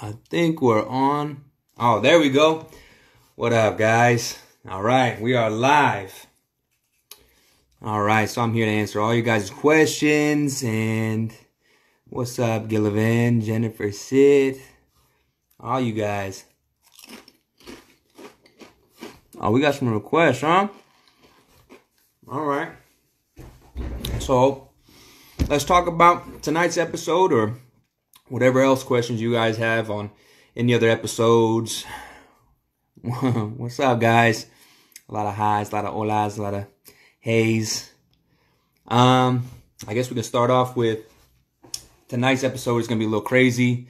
I think we're on. Oh, there we go. What up, guys? All right, we are live. All right, so I'm here to answer all you guys' questions. And what's up, Gillivan, Jennifer, Sid, all you guys. Oh, we got some requests, huh? All right. So let's talk about tonight's episode or whatever else questions you guys have on any other episodes. What's up, guys? A lot of highs, a lot of holas, a lot of heys. I guess we can start off with tonight's episode is going to be a little crazy.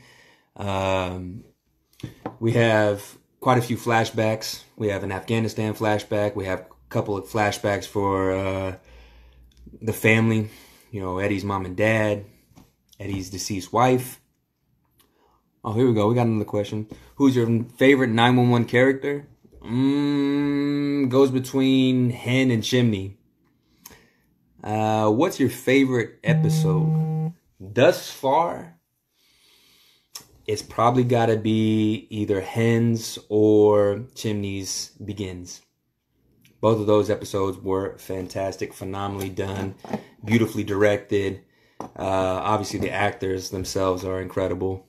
We have quite a few flashbacks. We have an Afghanistan flashback. We have a couple of flashbacks for the family. You know, Eddie's mom and dad, Eddie's deceased wife. Oh, here we go. We got another question. Who's your favorite 911 character? Goes between Hen and Chimney. What's your favorite episode? Thus far, it's probably got to be either Hen's or Chimney's Begins. Both of those episodes were fantastic, phenomenally done, beautifully directed. Obviously, the actors themselves are incredible.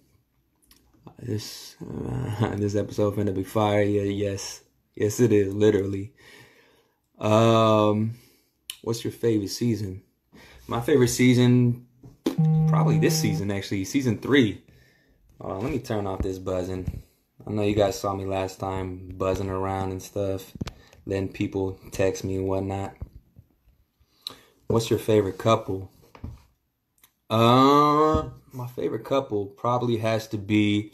This episode finna be fire. Yeah, yes it is, literally. What's your favorite season? My favorite season, probably this season, actually, season 3. Let me turn off this buzzing. I know you guys saw me last time buzzing around and stuff, letting people text me and whatnot. What's your favorite couple? My favorite couple probably has to be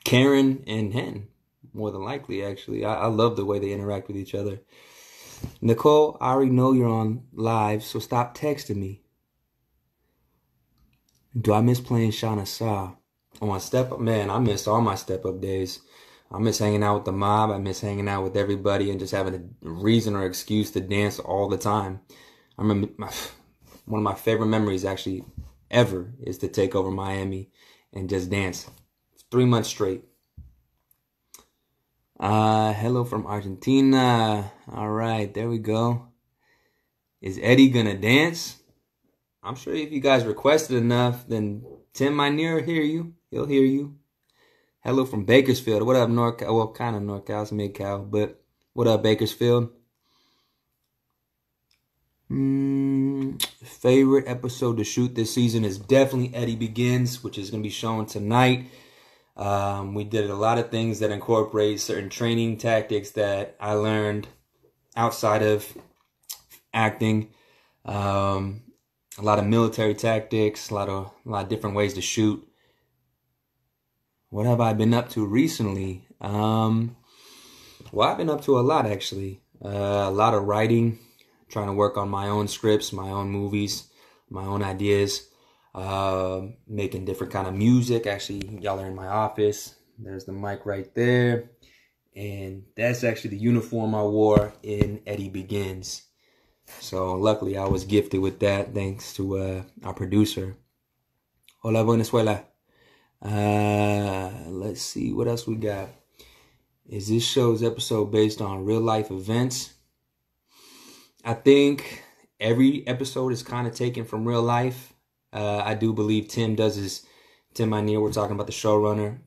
Karen and Hen, more than likely, actually. I love the way they interact with each other. Nicole, I already know you're on live, so stop texting me. Do I miss playing Shauna Saw? On my step up, man, I miss all my step up days. I miss hanging out with the mob. I miss hanging out with everybody and just having a reason or excuse to dance all the time. I remember one of my favorite memories actually ever is to take over Miami and just dance 3 months straight. Hello from Argentina. All right, there we go. Is Eddie gonna dance? I'm sure if you guys requested enough, then Tim Minear will hear you. He'll hear you. Hello from Bakersfield. What up, NorCal? Well, kind of NorCal, it's Mid-Cal, but what up, Bakersfield? Favorite episode to shoot this season is definitely Eddie Begins, which is going to be shown tonight. We did a lot of things that incorporate certain training tactics that I learned outside of acting. A lot of military tactics, a lot of different ways to shoot. What have I been up to recently? Well, I've been up to a lot, actually. A lot of writing, trying to work on my own scripts, my own movies, my own ideas, making different kind of music. Actually, y'all are in my office. There's the mic right there. And that's actually the uniform I wore in Eddie Begins. So luckily I was gifted with that thanks to our producer. Hola, Venezuela. Let's see what else we got. Is this show's episode based on real life events? I think every episode is kind of taken from real life. I do believe Tim Minear, we're talking about the showrunner.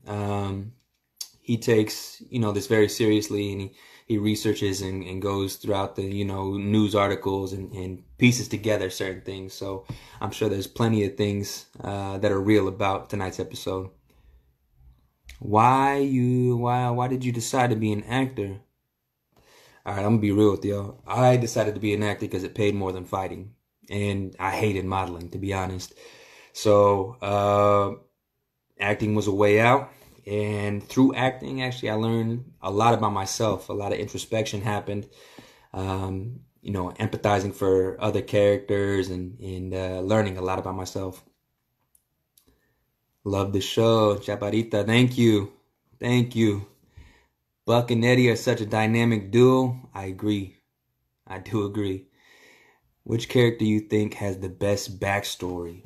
He takes, this very seriously, and he researches and goes throughout the, news articles and pieces together certain things. So I'm sure there's plenty of things that are real about tonight's episode. Why did you decide to be an actor? All right, I'm gonna be real with y'all. I decided to be an actor because it paid more than fighting, and I hated modeling, to be honest. So acting was a way out. And through acting, actually, I learned a lot about myself. A lot of introspection happened. Empathizing for other characters and learning a lot about myself. Love the show. Chaparita, thank you. Thank you. Buck and Eddie are such a dynamic duo. I agree. I do agree. Which character you think has the best backstory?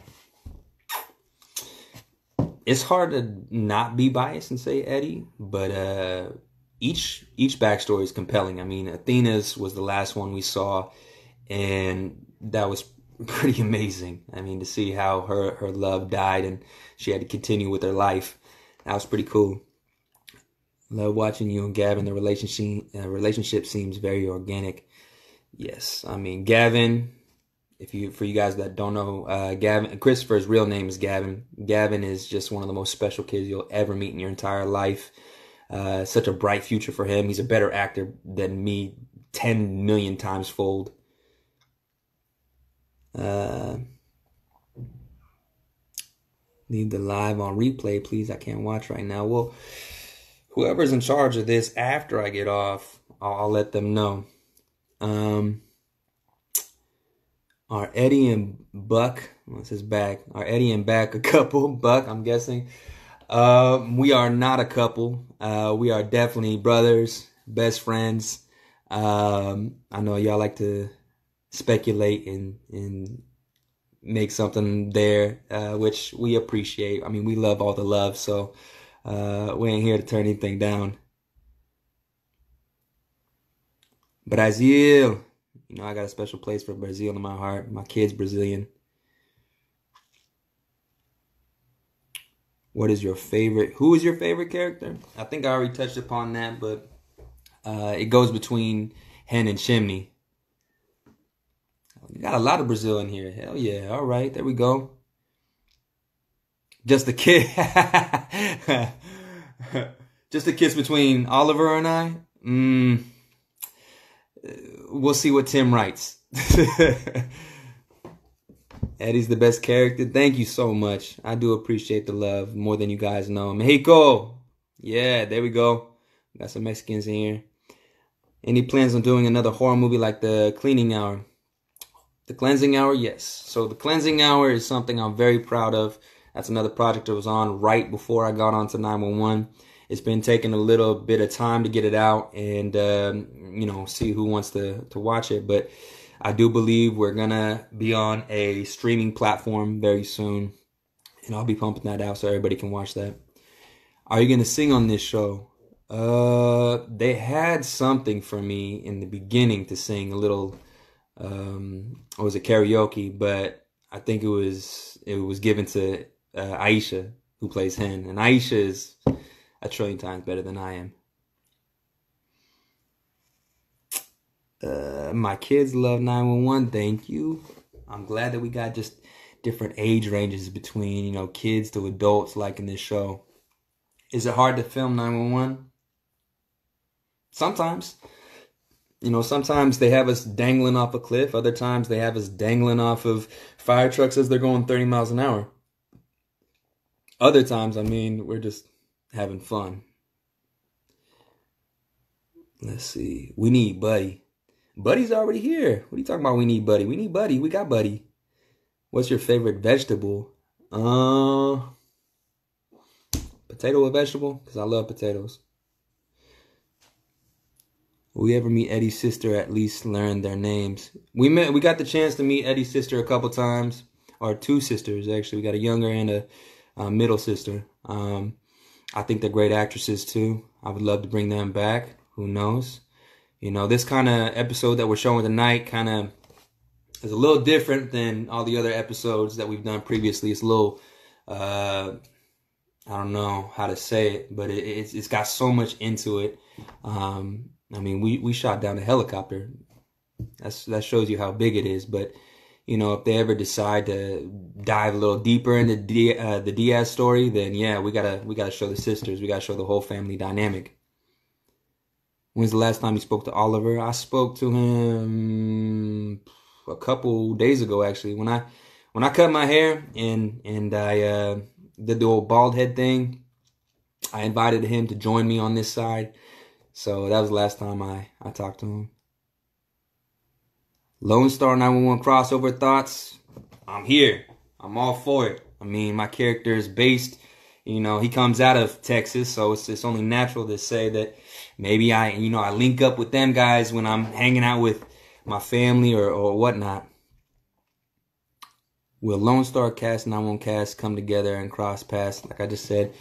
It's hard to not be biased and say Eddie, but each backstory is compelling. I mean, Athena's was the last one we saw, and that was pretty amazing. I mean, to see how her love died and she had to continue with her life. That was pretty cool. Love watching you and Gavin. The relationship seems very organic. Yes, I mean, Gavin, for you guys that don't know, Gavin, Christopher's real name is Gavin. Gavin is just one of the most special kids you'll ever meet in your entire life. Such a bright future for him. He's a better actor than me 10 million times fold. Leave the live on replay, please. I can't watch right now. Well, whoever's in charge of this after I get off, I'll let them know. Are Eddie and Buck, what's his back? Are Eddie and Back a couple? Buck, I'm guessing. We are not a couple. We are definitely brothers, best friends. I know y'all like to speculate and make something there, which we appreciate. I mean, we love all the love, so we ain't here to turn anything down. Brazil. You know, I got a special place for Brazil in my heart. My kid's Brazilian. What is your favorite? Who is your favorite character? I think I already touched upon that, but it goes between Hen and Chimney. We got a lot of Brazil in here. Hell yeah. All right, there we go. Just a kiss. Just a kiss between Oliver and I? We'll see what Tim writes. Eddie's the best character. Thank you so much. I do appreciate the love more than you guys know. Mexico. Yeah, there we go. Got some Mexicans in here. Any plans on doing another horror movie like The Cleaning Hour? The Cleansing Hour? Yes. So The Cleansing Hour is something I'm very proud of. That's another project I was on right before I got onto 911. It's been taking a little bit of time to get it out and, you know, see who wants to watch it. But I do believe we're going to be on a streaming platform very soon. And I'll be pumping that out so everybody can watch that. Are you going to sing on this show? They had something for me in the beginning to sing a little, it was a karaoke, but I think it was given to Aisha, who plays Hen. And Aisha is a trillion times better than I am. My kids love 911. Thank you. I'm glad that we got just different age ranges between, you know, kids to adults like in this show. Is it hard to film 911? Sometimes. You know, sometimes they have us dangling off a cliff. Other times they have us dangling off of fire trucks as they're going 30 miles an hour. Other times, I mean, we're just having fun. Let's see. We need Buddy. Buddy's already here. What are you talking about? We need Buddy. We need Buddy. We got Buddy. What's your favorite vegetable? Potato or vegetable? Because I love potatoes. Will we ever meet Eddie's sister? At least learn their names. We got the chance to meet Eddie's sister a couple times, or two sisters actually. We got a younger and a middle sister. I think they're great actresses too. I would love to bring them back. Who knows? You know, this kind of episode that we're showing tonight kind of is a little different than all the other episodes that we've done previously. It's a little, I don't know how to say it, but it's got so much into it. I mean, we shot down a helicopter. That shows you how big it is. But you know, if they ever decide to dive a little deeper into the Diaz story, then yeah, we gotta show the sisters. We gotta show the whole family dynamic. When's the last time you spoke to Oliver? I spoke to him a couple days ago, actually. When I cut my hair and I did the old bald head thing, I invited him to join me on this side. So that was the last time I talked to him. Lone Star 911 crossover thoughts. I'm here. I'm all for it. I mean, my character is based, you know, he comes out of Texas, so it's only natural to say that maybe I link up with them guys when I'm hanging out with my family or whatnot. Will Lone Star Cast and 911 Cast come together and cross paths? Like I just said,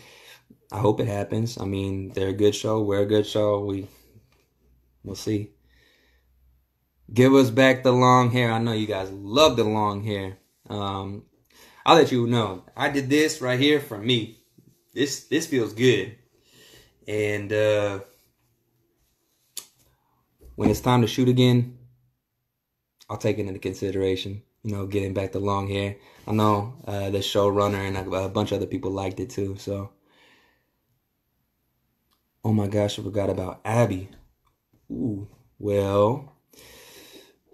I hope it happens. I mean, they're a good show. We're a good show. We'll see. Give us back the long hair. I know you guys love the long hair. I'll let you know. I did this right here for me. This feels good. And when it's time to shoot again, I'll take it into consideration. You know, getting back the long hair. I know the showrunner and a bunch of other people liked it too. So, oh my gosh, I forgot about Abby. Ooh, well,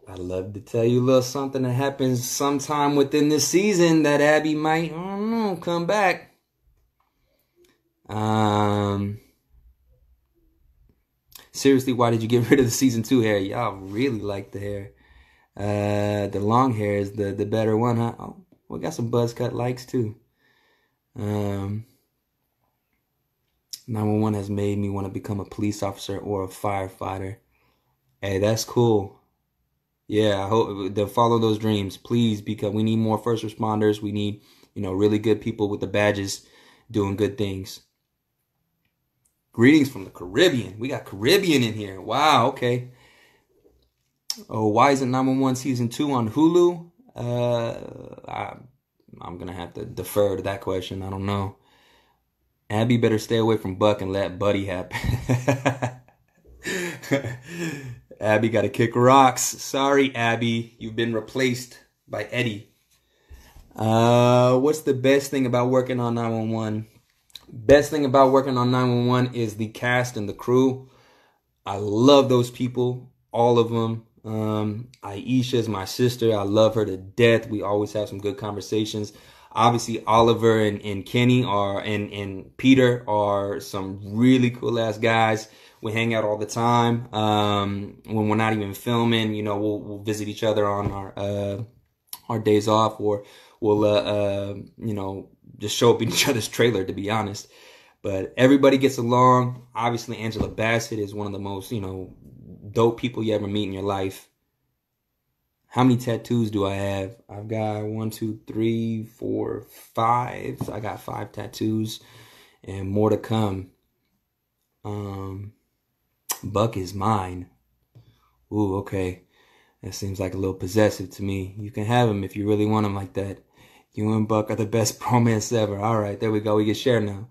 I'd love to tell you a little something that happens sometime within this season that Abby might, I don't know, come back. Seriously, why did you get rid of the season 2 hair? Y'all really like the hair. The long hair is the better one, huh? Oh, we got some buzz cut likes too. 911 has made me want to become a police officer or a firefighter. Hey, that's cool. Yeah, I hope they'll follow those dreams, please, because we need more first responders. We need, really good people with the badges doing good things. Greetings from the Caribbean. We got Caribbean in here. Wow, okay. Oh, why isn't 911 season 2 on Hulu? I'm gonna have to defer to that question. I don't know. Abby better stay away from Buck and let Buddy happen. Abby got to kick rocks. Sorry, Abby. You've been replaced by Eddie. What's the best thing about working on 911? Best thing about working on 911 is the cast and the crew. I love those people. All of them. Aisha is my sister. I love her to death. We always have some good conversations. Obviously, Oliver and Kenny and Peter are some really cool ass guys. We hang out all the time. When we're not even filming, we'll visit each other on our days off, or we'll just show up in each other's trailer, to be honest. But everybody gets along. Obviously, Angela Bassett is one of the most dope people you ever meet in your life. How many tattoos do I have? I've got 1, 2, 3, 4, 5. I got 5 tattoos and more to come. Buck is mine. Ooh, okay. That seems like a little possessive to me. You can have him if you really want him like that. You and Buck are the best bromance ever. All right, there we go. We can share now.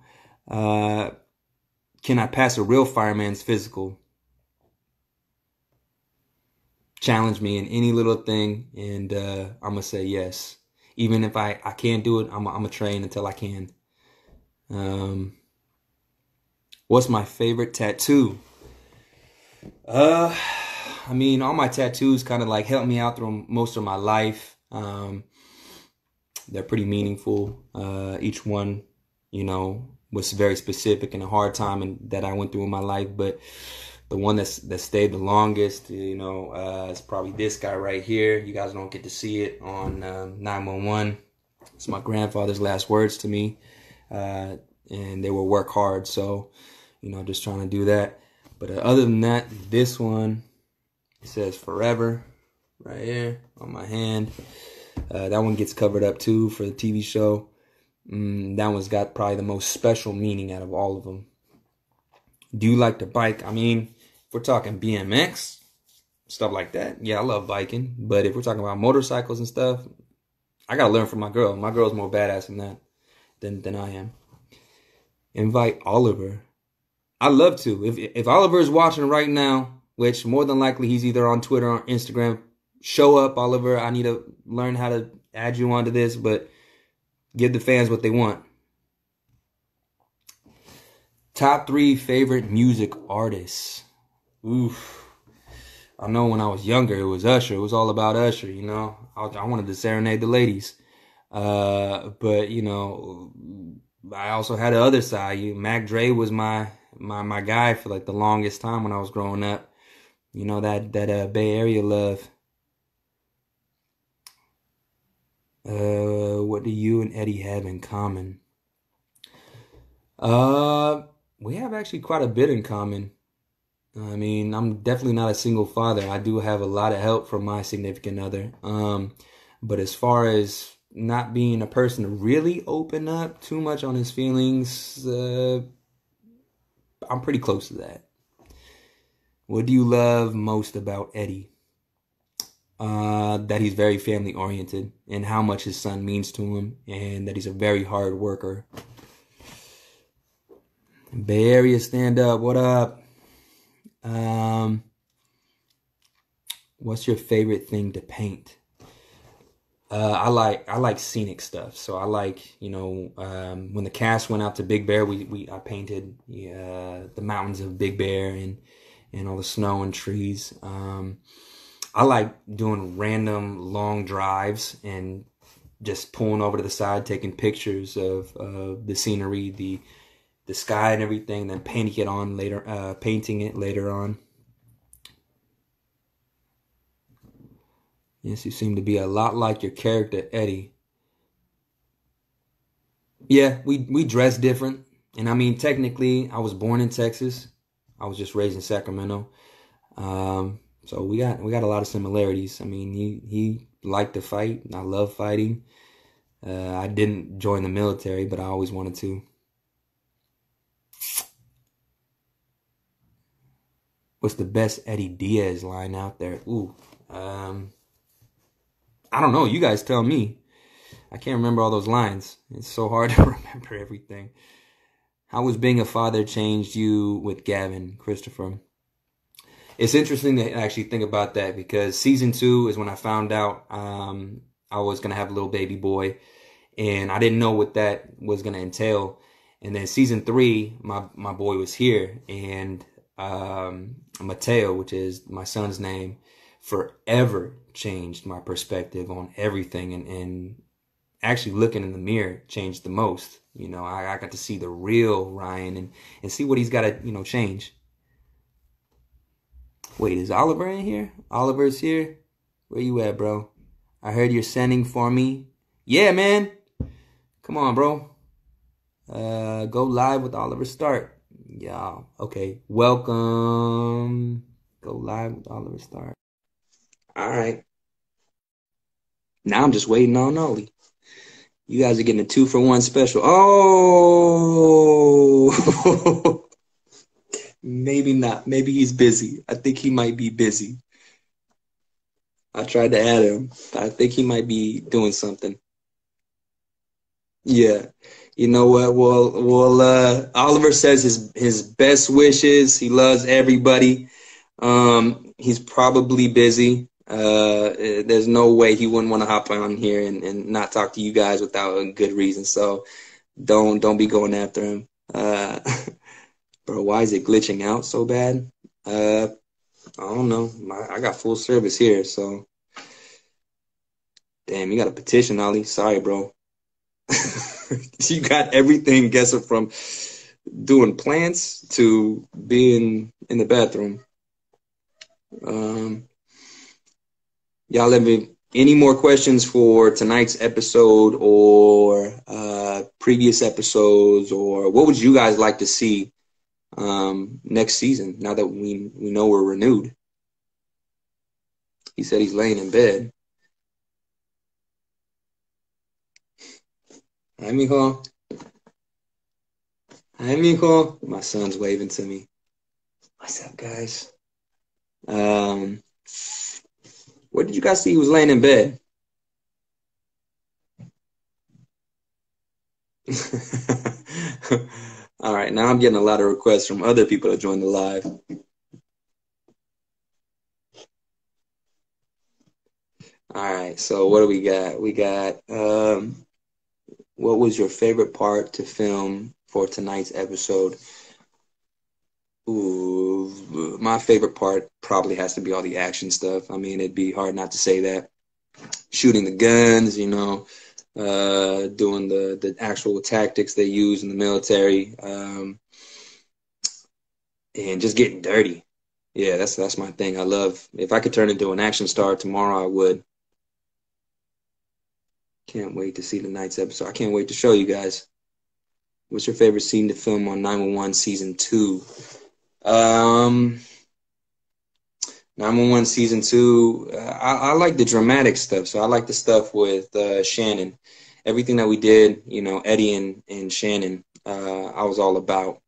Can I pass a real fireman's physical? Challenge me in any little thing, and I'm going to say yes. Even if I can't do it, I'm going to train until I can. What's my favorite tattoo? All my tattoos kind of like helped me out through most of my life. They're pretty meaningful. Each one, was very specific and a hard time that I went through in my life, but the one that stayed the longest, is probably this guy right here. You guys don't get to see it on 911. It's my grandfather's last words to me, and they were work hard. So, just trying to do that. But other than that, this one, it says forever right here on my hand. That one gets covered up too for the TV show. That one's got probably the most special meaning out of all of them. Do you like to bike? If we're talking BMX, stuff like that, yeah, I love biking. But if we're talking about motorcycles and stuff, I gotta learn from my girl. My girl's more badass than that than I am. Invite Oliver. I'd love to. If Oliver is watching right now, which more than likely he's either on Twitter or Instagram, show up, Oliver. I need to learn how to add you onto this, but give the fans what they want. Top 3 favorite music artists. Oof. I know when I was younger, it was Usher. It was all about Usher, I wanted to serenade the ladies. But, I also had the other side. Mac Dre was my guy for like the longest time when I was growing up. That Bay Area love. What do you and Eddie have in common? We have actually quite a bit in common. I'm definitely not a single father. I do have a lot of help from my significant other. But as far as not being a person to really open up too much on his feelings. I'm pretty close to that. What do you love most about Eddie? That he's very family oriented and how much his son means to him, and that he's a very hard worker. Bay Area stand up. What up? What's your favorite thing to paint? I like scenic stuff. So I like, when the cast went out to Big Bear, I painted the mountains of Big Bear and all the snow and trees. I like doing random long drives and just pulling over to the side, taking pictures of the scenery, the sky and everything, then painting it later on. Yes, you seem to be a lot like your character, Eddie. Yeah, we dress different. And I mean, technically, I was born in Texas. I was just raised in Sacramento. So we got a lot of similarities. I mean, he liked to fight, and I love fighting. I didn't join the military, but I always wanted to. What's the best Eddie Diaz line out there? Ooh, I don't know. You guys tell me. I can't remember all those lines. It's so hard to remember everything. How has being a father changed you with Gavin, Christopher? It's interesting to actually think about that, because season 2 is when I found out I was going to have a little baby boy, and I didn't know what that was going to entail. And then season 3, my boy was here, and Mateo, which is my son's name, forever changed my perspective on everything, and actually looking in the mirror changed the most. I got to see the real Ryan and see what he's got to, change. Wait, is Oliver in here? Oliver's here? Where you at, bro? I heard you're sending for me. Yeah, man. Come on, bro. Go live with Oliver Start. Yeah, okay. Welcome. Go live with Oliver Start. All right. Now I'm just waiting on Ollie. You guys are getting a 2-for-1 special. Oh! Maybe not. Maybe he's busy. I think he might be busy. I tried to add him. I think he might be doing something. Yeah. You know what? Well, Oliver says his best wishes. He loves everybody. He's probably busy. There's no way he wouldn't want to hop on here and not talk to you guys without a good reason. So don't be going after him. Bro, why is it glitching out so bad? I don't know. I got full service here, so damn, you got a petition, Ollie. Sorry, bro. You got everything guessing from doing plants to being in the bathroom. Y'all have any more questions for tonight's episode or previous episodes, or what would you guys like to see next season, now that we know we're renewed? He said he's laying in bed. Hi, mijo. Hi, mijo. My son's waving to me. What's up, guys? Where did you guys see he was laying in bed? All right, now I'm getting a lot of requests from other people to join the live. All right, so what do we got? We got, what was your favorite part to film for tonight's episode? Ooh, my favorite part probably has to be all the action stuff. I mean, it'd be hard not to say that. Shooting the guns, doing the actual tactics they use in the military, and just getting dirty. Yeah, that's my thing. I love, if I could turn into an action star tomorrow, I would. Can't wait to see tonight's episode. I can't wait to show you guys. What's your favorite scene to film on 911 season 2? 911 season two. I like the dramatic stuff, so I like the stuff with Shannon. Everything that we did, Eddie and Shannon, I was all about.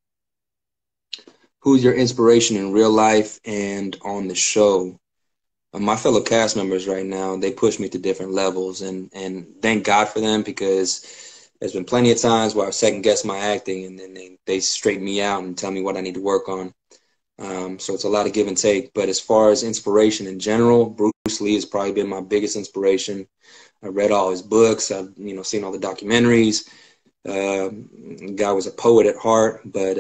Who's your inspiration in real life and on the show? My fellow cast members right now, they push me to different levels, and thank God for them, because there's been plenty of times where I've second guessed my acting, and then they straighten me out and tell me what I need to work on. So it's a lot of give and take. But as far as inspiration in general, Bruce Lee has probably been my biggest inspiration. I read all his books. I've seen all the documentaries. Guy was a poet at heart, but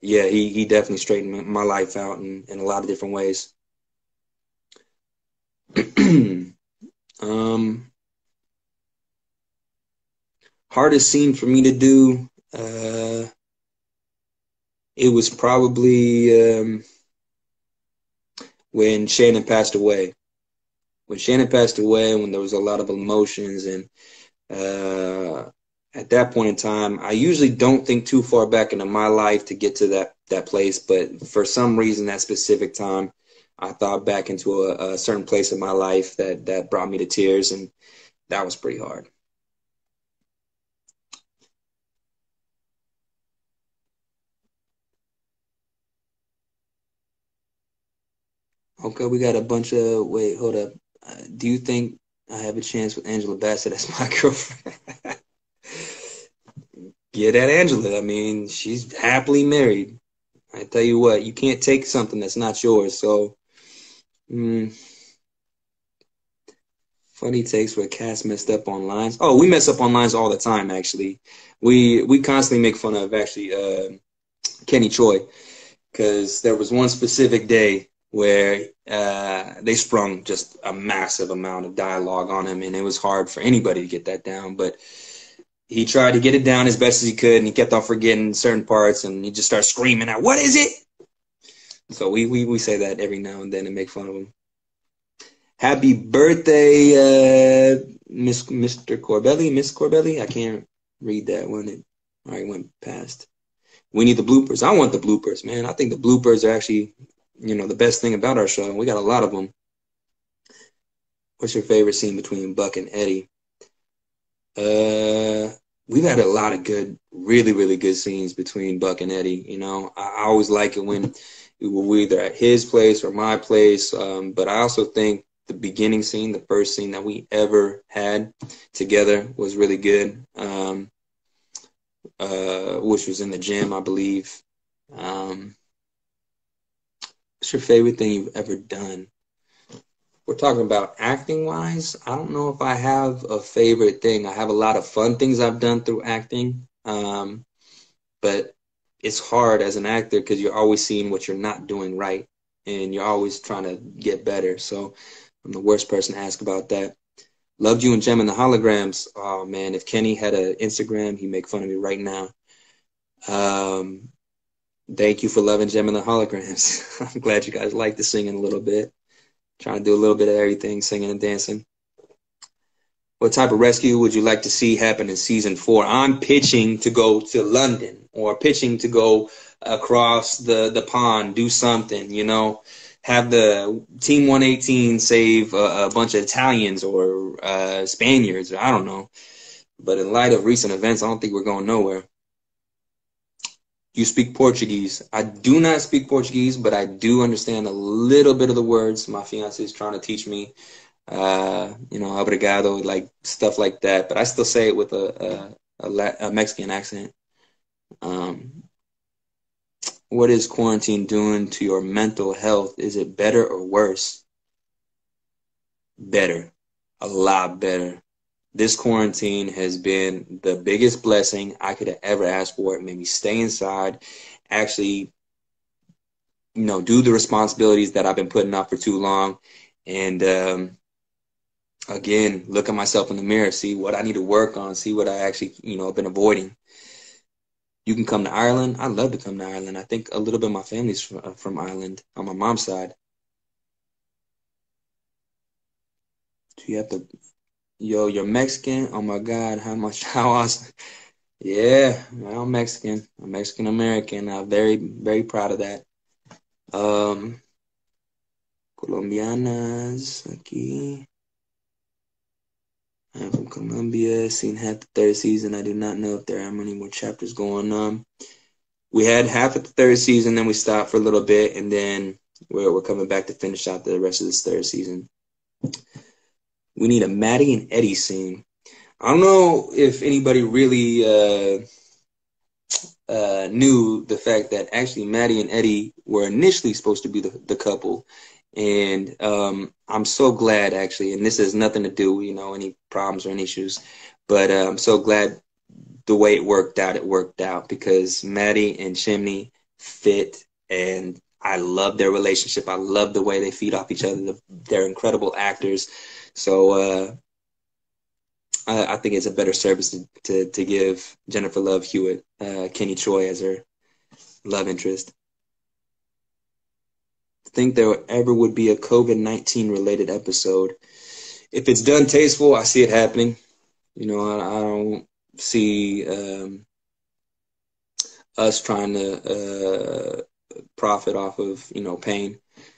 yeah, he definitely straightened my life out in a lot of different ways. um, Hardest scene for me to do. It was probably when Shannon passed away. When Shannon passed away, when there was a lot of emotions, and at that point in time, I usually don't think too far back into my life to get to that place, but for some reason, that specific time, I thought back into a certain place in my life that brought me to tears, and that was pretty hard. Okay, we got a bunch of, wait, hold up. Do you think I have a chance with Angela Bassett as my girlfriend? Get at Angela. I mean, she's happily married. I tell you what, you can't take something that's not yours. So, mm, funny takes where cast messed up on lines. Oh, we mess up on lines all the time, actually. We constantly make fun of, actually, Kenny Choi, because there was one specific day where they sprung just a massive amount of dialogue on him, and it was hard for anybody to get that down. But he tried to get it down as best as he could, and he kept on forgetting certain parts, and he just started screaming out, "What is it?" So we say that every now and then and make fun of him. Happy birthday, Mr. Corbelli, Miss Corbelli. I can't read that when it already went past. We need the bloopers. I want the bloopers, man. I think the bloopers are actually, the best thing about our show. We got a lot of them. What's your favorite scene between Buck and Eddie? Uh, we've had a lot of good, really, really good scenes between Buck and Eddie. I always like it when we're either at his place or my place. But I also think the beginning scene, the first scene that we ever had together, was really good. Which was in the gym, I believe. Um, what's your favorite thing you've ever done? We're talking about acting wise. I don't know if I have a favorite thing. I have a lot of fun things I've done through acting. But it's hard as an actor because you're always seeing what you're not doing right, and you're always trying to get better. So I'm the worst person to ask about that. Loved you and Gem and the Holograms. Oh man, if Kenny had an Instagram, he'd make fun of me right now. Um, Thank you for loving Gem and the Holograms. I'm glad you guys like the singing a little bit. Trying to do a little bit of everything, singing and dancing. What type of rescue would you like to see happen in season 4? I'm pitching to go to London, or pitching to go across the pond, do something, have the Team 118 save a bunch of Italians or Spaniards, or I don't know. But in light of recent events, I don't think we're going nowhere. You speak Portuguese. I do not speak Portuguese, but I do understand a little bit of the words. My fiance is trying to teach me, obrigado, like stuff like that. But I still say it with a Mexican accent. Um, what is quarantine doing to your mental health? Is it better or worse? Better, a lot better. This quarantine has been the biggest blessing I could have ever asked for. It made me stay inside, actually, do the responsibilities that I've been putting off for too long. And again, look at myself in the mirror, see what I need to work on, see what I actually, been avoiding. You can come to Ireland. I'd love to come to Ireland. I think a little bit of my family's from Ireland on my mom's side. Do you have to, yo, you're Mexican? Oh my God, how awesome. Yeah, well, I'm Mexican. I'm Mexican American. I'm very, very proud of that. Um, Colombianas aquí. I'm from Colombia. Seen half the third season. I do not know if there are many more chapters going on. We had half of the third season, then we stopped for a little bit, and then we're coming back to finish out the rest of this third season. We need a Maddie and Eddie scene. I don't know if anybody really knew the fact that actually Maddie and Eddie were initially supposed to be the couple. And I'm so glad, actually, and this has nothing to do, any problems or any issues, but I'm so glad the way it worked out because Maddie and Chimney fit, and I love their relationship. I love the way they feed off each other. They're incredible actors. So I think it's a better service to give Jennifer Love Hewitt, Kenny Choi as her love interest. Think there ever would be a COVID-19 related episode. If it's done tasteful, I see it happening. I don't see us trying to profit off of, pain.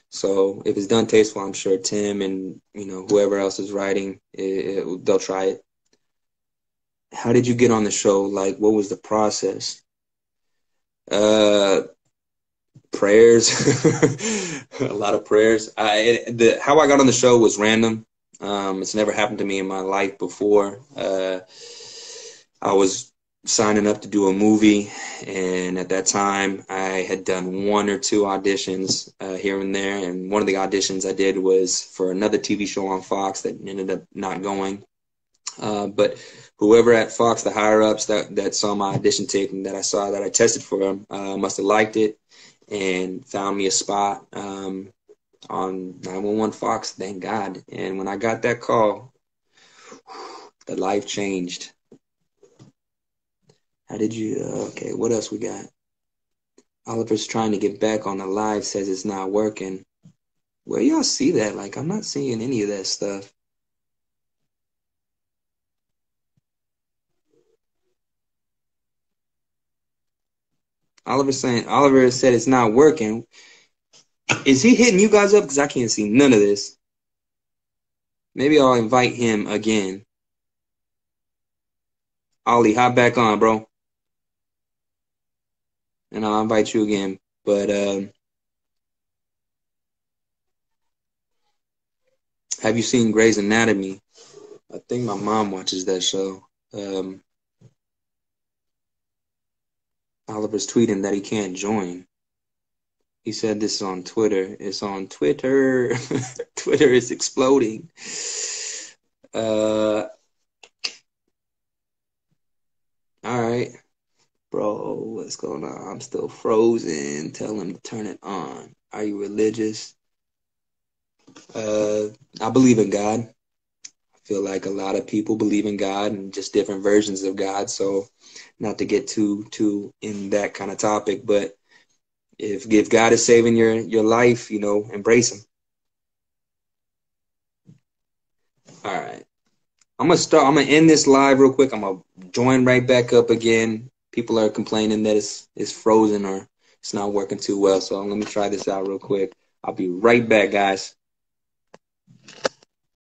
So if it's done tasteful, I'm sure Tim and, whoever else is writing, they'll try it. How did you get on the show? Like, what was the process? Prayers, a lot of prayers. How I got on the show was random. It's never happened to me in my life before. I was signing up to do a movie, and at that time, I had done one or two auditions here and there. And one of the auditions I did was for another TV show on Fox that ended up not going. But whoever at Fox, the higher ups that saw my audition tape and that I saw that I tested for them, must have liked it and found me a spot on 911 Fox, thank God. And when I got that call, the life changed. How did you, okay, what else we got? Oliver's trying to get back on the live, says it's not working. Where y'all see that? Like, I'm not seeing any of that stuff. Oliver said it's not working. Is he hitting you guys up? Because I can't see none of this. Maybe I'll invite him again. Ollie, hop back on, bro. And I'll invite you again. But have you seen Grey's Anatomy? I think my mom watches that show. Oliver's tweeting that he can't join. He said this is on Twitter. It's on Twitter. Twitter is exploding. All right. Bro, what's going on? I'm still frozen. Tell him to turn it on. Are you religious? I believe in God. I feel like a lot of people believe in God and just different versions of God. So not to get too in that kind of topic, but if God is saving your life, embrace him. All right. I'm gonna end this live real quick. I'm gonna join right back up again. People are complaining that it's frozen or it's not working too well. So let me try this out real quick. I'll be right back, guys.